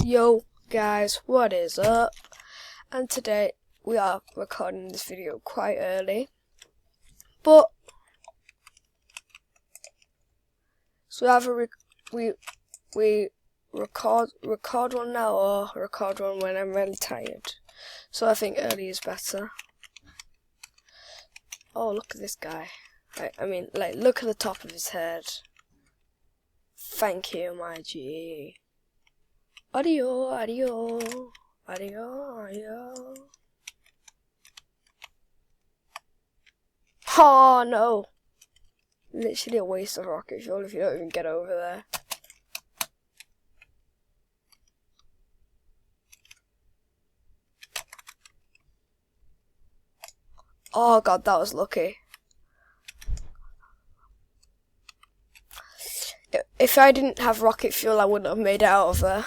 Yo guys, what is up? And today we are recording this video quite early, but so either we record one now or record one when I'm really tired. So I think early is better. Oh, look at this guy. I mean, like, look at the top of his head. Thank you, my G. Adio, adio, adio, adio. Oh no! Literally a waste of rocket fuel if you don't even get over there. Oh god, that was lucky. If I didn't have rocket fuel, I wouldn't have made it out of there.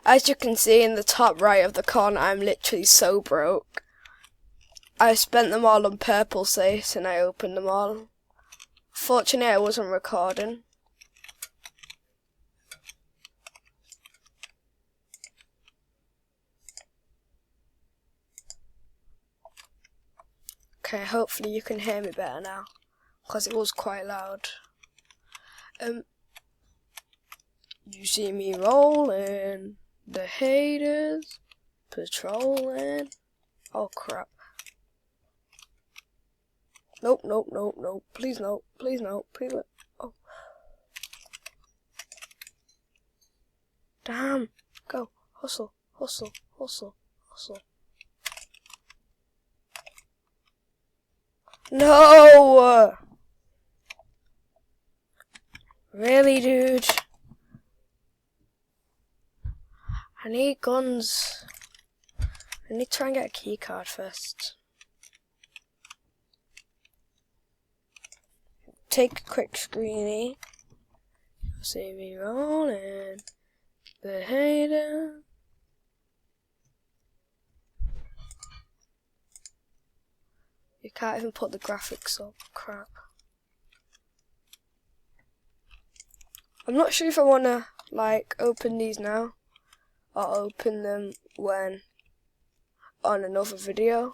As you can see in the top right of the corner, I'm literally so broke. I spent them all on purple safes and I opened them all. Fortunately, I wasn't recording. Okay, hopefully you can hear me better now, because it was quite loud. You see me rolling, the haters patrolling. Oh crap. Nope, nope, nope, nope. Please no, please no, please no. Oh. Damn. Go. Hustle, hustle, hustle, hustle. No! Really, dude? I need guns. I need to try and get a key card first. Take a quick screenie. See me rolling. The hater. You can't even put the graphics up. Crap. I'm not sure if I want to, like, open these now or open them when on another video.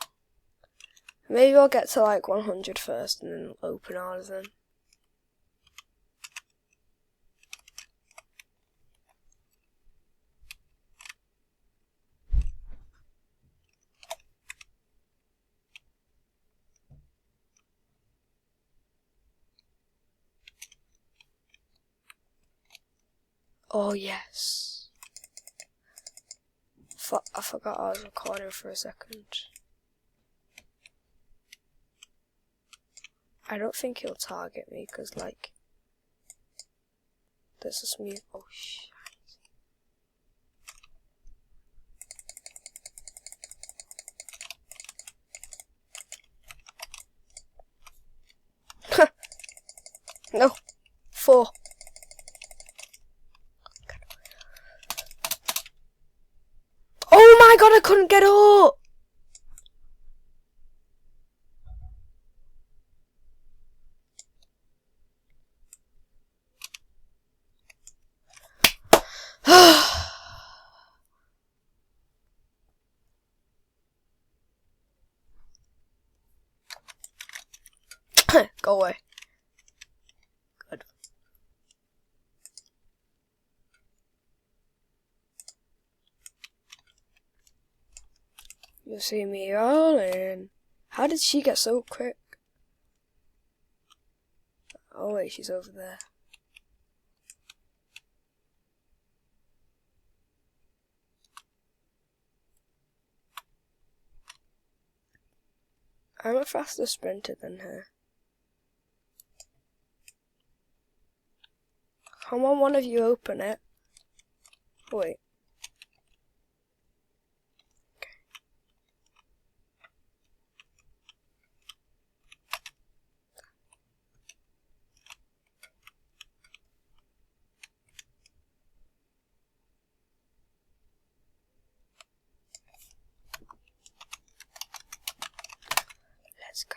Maybe I'll get to like 100 first and then open all of them. Oh yes. I forgot I was recording for a second. I don't think he'll target me because, like, there's this mute. Oh shit. No. 4. Oh my god, I couldn't get up! Go away. Good. You see me rolling. How did she get so quick? Oh wait, she's over there. I'm a faster sprinter than her. Come on, one of you open it. Wait. Okay. Let's go.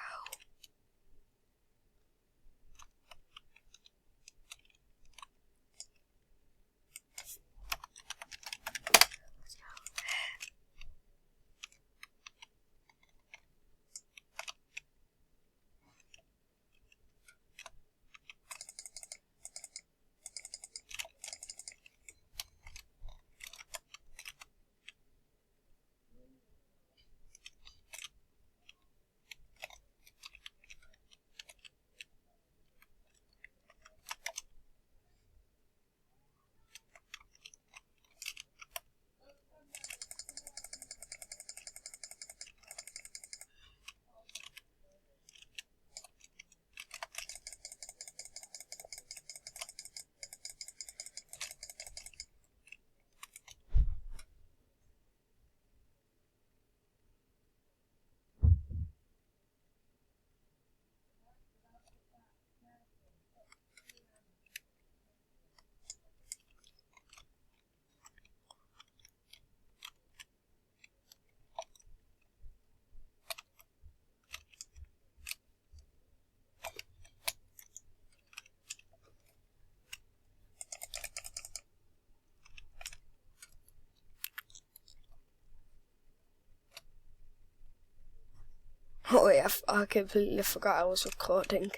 Oh wait, I completely forgot I was recording.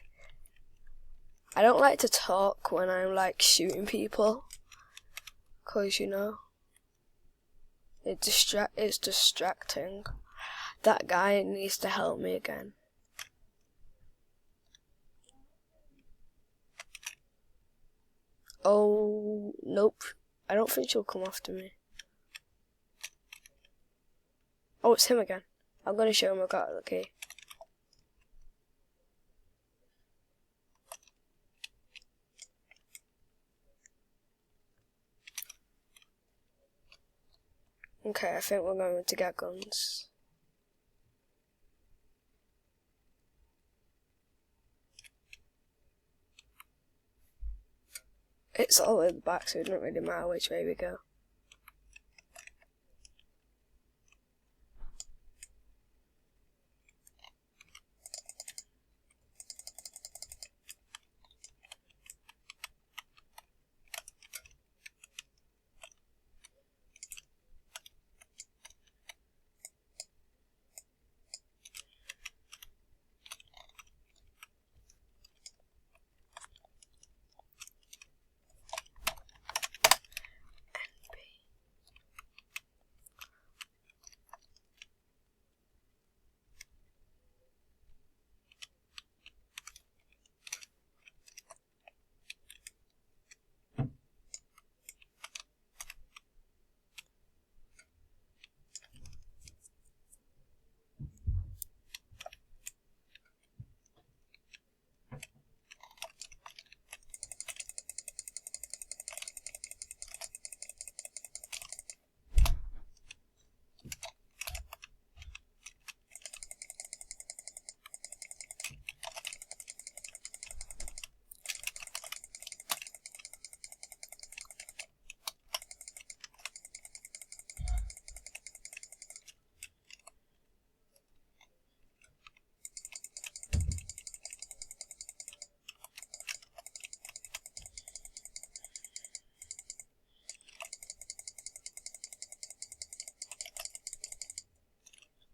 I don't like to talk when I'm like shooting people, cause you know, it's distracting. That guy needs to help me again. Oh, nope. I don't think she'll come after me. Oh, it's him again. I'm gonna show him I got the key. Okay, I think we're going to get guns. It's all in the back, so it doesn't really matter which way we go.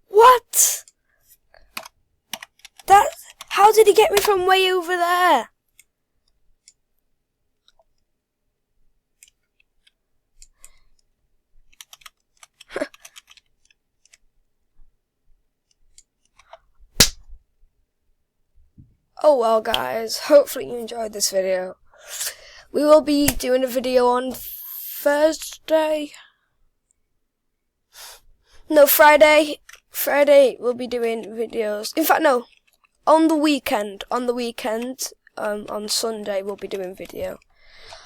What? How did he get me from way over there? Oh well guys, hopefully you enjoyed this video. We will be doing a video on Thursday. No, Friday. Friday we'll be doing videos. In fact, no. On the weekend. On Sunday we'll be doing video.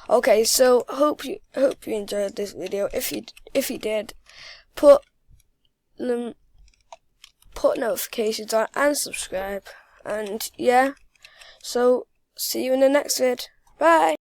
Okay, so hope you enjoyed this video. If you did, put notifications on and subscribe. And yeah. So see you in the next vid. Bye.